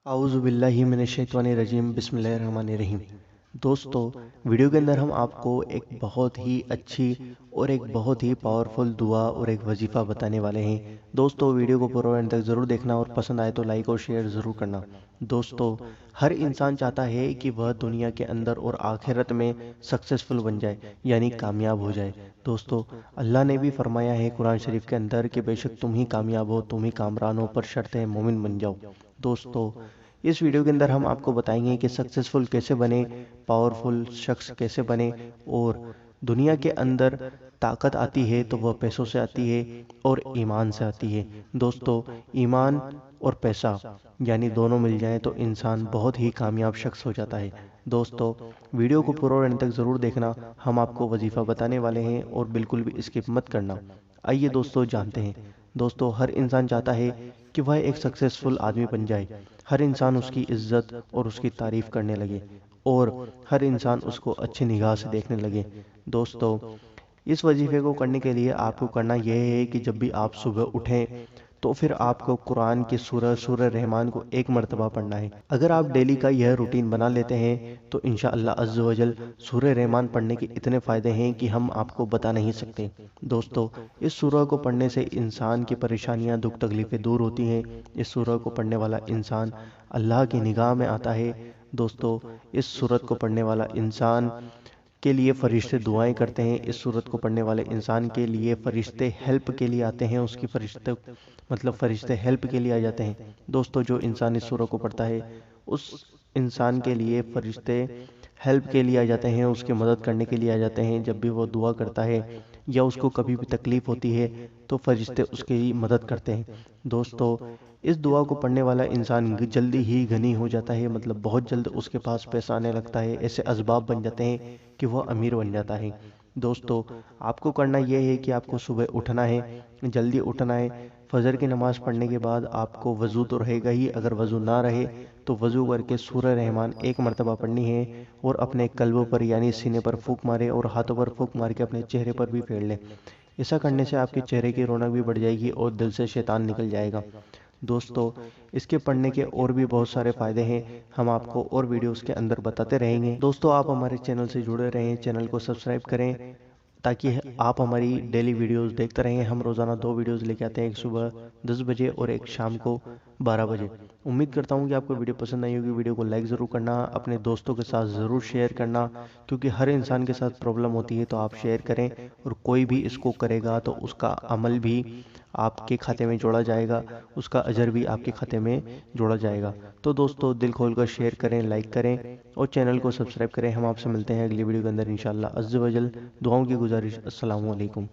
اعوذ باللہ من الشیطان الرجیم بسم اللہ الرحمن الرحیم۔ دوستو، ویڈیو کے اندر ہم آپ کو ایک بہت ہی اچھی اور ایک بہت ہی پاورفل دعا اور ایک وظیفہ بتانے والے ہیں۔ دوستو، ویڈیو کو پورا اینڈ تک ضرور دیکھنا اور پسند آئے تو لائک اور شیئر ضرور کرنا۔ دوستو، ہر انسان چاہتا ہے کہ وہ دنیا کے اندر اور آخرت میں سکسیسفل بن جائے، یعنی کامیاب ہو جائے۔ دوستو، اللہ نے بھی فرمایا ہے قرآن شریف کے اندر کہ بے شک تم ہی کامیاب ہو، تم ہی کامران ہو، پر شرط ہے مومن بن جاؤ۔ دوستو، اس ویڈیو کے اندر ہم آپ کو بتائیں گے کہ سکسیسفل کیسے بنے، پاورفل شخص کیسے بنے، اور دنیا کے اندر طاقت آتی ہے تو وہ پیسوں سے آتی ہے اور ایمان سے آتی ہے۔ دوستو، ایمان اور پیسہ یعنی دونوں مل جائیں تو انسان بہت ہی کامیاب شخص ہو جاتا ہے۔ دوستو، ویڈیو کو پورا اینڈ تک ضرور دیکھنا، ہم آپ کو وظیفہ بتانے والے ہیں اور بالکل بھی اسکپ مت کرنا۔ آئیے دوستو جانتے ہیں۔ دوستو، ہر انسان چاہتا ہے کہ وہ ایک سکسیسفل آدمی بن جائے، ہر انسان اس کی عزت اور اس کی تعریف کرنے لگے اور ہر انسان اس کو اچھی نگاہ سے دیکھنے لگے۔ دوستو، اس وظیفے کو کرنے کے لیے آپ کو کرنا یہ ہے کہ جب بھی آپ صبح اٹھیں تو پھر آپ کو قرآن کی سورہ رحمان کو ایک مرتبہ پڑھنا ہے۔ اگر آپ ڈیلی کا یہ روٹین بنا لیتے ہیں تو انشاءاللہ عز و جل سورہ رحمان پڑھنے کے اتنے فائدے ہیں کہ ہم آپ کو بتا نہیں سکتے۔ دوستو، اس سورہ کو پڑھنے سے انسان کی پریشانیاں، دکھ تکلیفیں دور ہوتی ہیں۔ اس سورہ کو پڑھنے والا انسان اللہ کی نگاہ میں آتا ہے۔ دوستو، اس سورت کو پڑھنے والا انسان کے لیے فرشتے دعائیں کرتے ہیں۔ اس سورت کو پڑھنے والے انسان کے لیے فرشتے ہیلپ کے لیے آتے ہیں، اس کی فرشتے ہیلپ کے لیے آ جاتے ہیں۔ دوستو، جو انسان اس سورہ کو پڑھتا ہے اس انسان کے لیے فرشتے ہیلپ کے لیے آ جاتے ہیں، اس کی مدد کرنے کے لیے آ جاتے ہیں۔ جب بھی وہ دعا کرتا ہے یا اس کو کبھی بھی تکلیف ہوتی ہے تو فرشتے اس کی مدد کرتے ہیں۔ دوستو، اس دعا کو پڑھنے والا انسان جلدی ہی غنی ہو جاتا ہے، مطلب بہت جلد اس کے پاس پیسہ آنے لگتا ہے، ایسے اسباب بن جاتے ہیں کہ وہ امیر بن جاتا ہے۔ دوستو، آپ کو کرنا یہ ہے کہ آپ کو صبح اٹھنا ہے، جلدی اٹھنا ہے۔ فجر کی نماز پڑھنے کے بعد آپ کو وضو تو رہے گا ہی، اگر وضو نہ رہے تو وضو کر کے سورہ رحمان ایک مرتبہ پڑھنی ہے اور اپنے قلب پر یعنی سینے پر پھونک مارے اور ہاتھوں پر پھونک مار کے اپنے چہرے پر بھی پھیر لیں۔ ایسا کرنے سے آپ کے چہرے کی رونق بھی بڑھ جائے گی اور دل سے شیطان نکل جائے گا۔ دوستو، اس کے پڑھنے کے اور بھی بہت سارے فائدے ہیں، ہم آپ کو اور ویڈیوز کے اندر بتاتے رہیں گے۔ دوستو، آپ ہمارے چینل سے جڑے رہیں، چینل کو سبسکرائب کریں تاکہ آپ ہماری ڈیلی ویڈیوز دیکھتے رہیں۔ ہم روزانہ 2 ویڈیوز لے کے آتے ہیں، ایک صبح 10 بجے اور ایک شام کو 12 بجے۔ امید کرتا ہوں کہ آپ کو ویڈیو پسند آئی ہوگی۔ ویڈیو کو لائک ضرور کرنا، اپنے دوستوں کے ساتھ ضرور شیئر کرنا، کیونکہ ہر انسان کے ساتھ پرابلم ہوتی ہے تو آپ شیئر کریں، اور کوئی بھی اس کو کرے گا تو اس کا عمل بھی آپ کے کھاتے میں جوڑا جائے گا، اس کا اجر بھی آپ کے کھاتے میں جوڑا جائے گا۔ تو دوستو، دل کھول کر شیئر کریں، لائک کریں اور چینل کو سبسکرائب کریں۔ ہم آپ سے ملتے ہیں اگلی ویڈیو کے اندر انشاءاللہ عز و جل۔ دعاؤں کی گزارش، السلام علیکم۔